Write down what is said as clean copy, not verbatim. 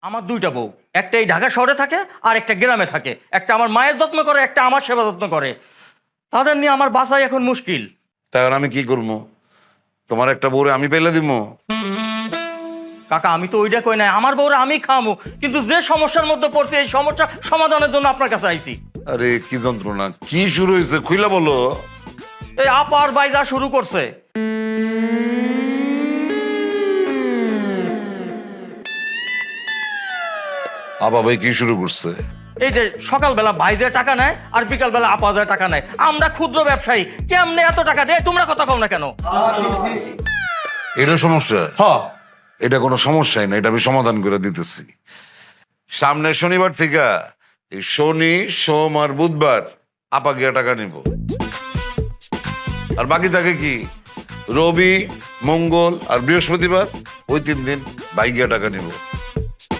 আমার দুইটা বউ, একটা এই ঢাকা শহরে থাকে আর একটা গ্রামে থাকে। একটা আমার মায়ের যত্ন করে, একটা আমার সেবা যত্ন করে। তাদের নিয়ে আমার বাসায় এখন মুশকিল। তাই আমি কি করবো? তোমার একটা বউরে আমি পেলে দিব? কাকা আমি তো ওইটা কই নাই, আমার বউরে আমি খামু, কিন্তু যে সমস্যার মধ্যে পড়ছে এই সমস্যা সমাধানের জন্য আপনার কাছে আইছি। আরে কি যন্ত্রণা, কি শুরু হয়েছে খুইলা বলো। এই আপার বাইজা শুরু করছে। ভাই কি শুরু করছে? এই যে সকালবেলা ভাইদের টাকা নেয় আর বিকালবেলা আপাদের টাকা নেয়। আমরা ক্ষুদ্র ব্যবসায়ী, কেমনে এত টাকা দেয়? তোমরা কথা কও না কেন? এটা সমস্যা? হ, এটা কোনো সমস্যাই না, এটা আমি সমাধান করে দিতেছি। সামনে শনিবার থেকে এই শনি, সোম আর বুধবার আপা গিয়া টাকা নিব। আর বাকি থাকে কি রবি, মঙ্গল আর বৃহস্পতিবার, ওই 3 দিন ভাই গিয়া টাকা নিব।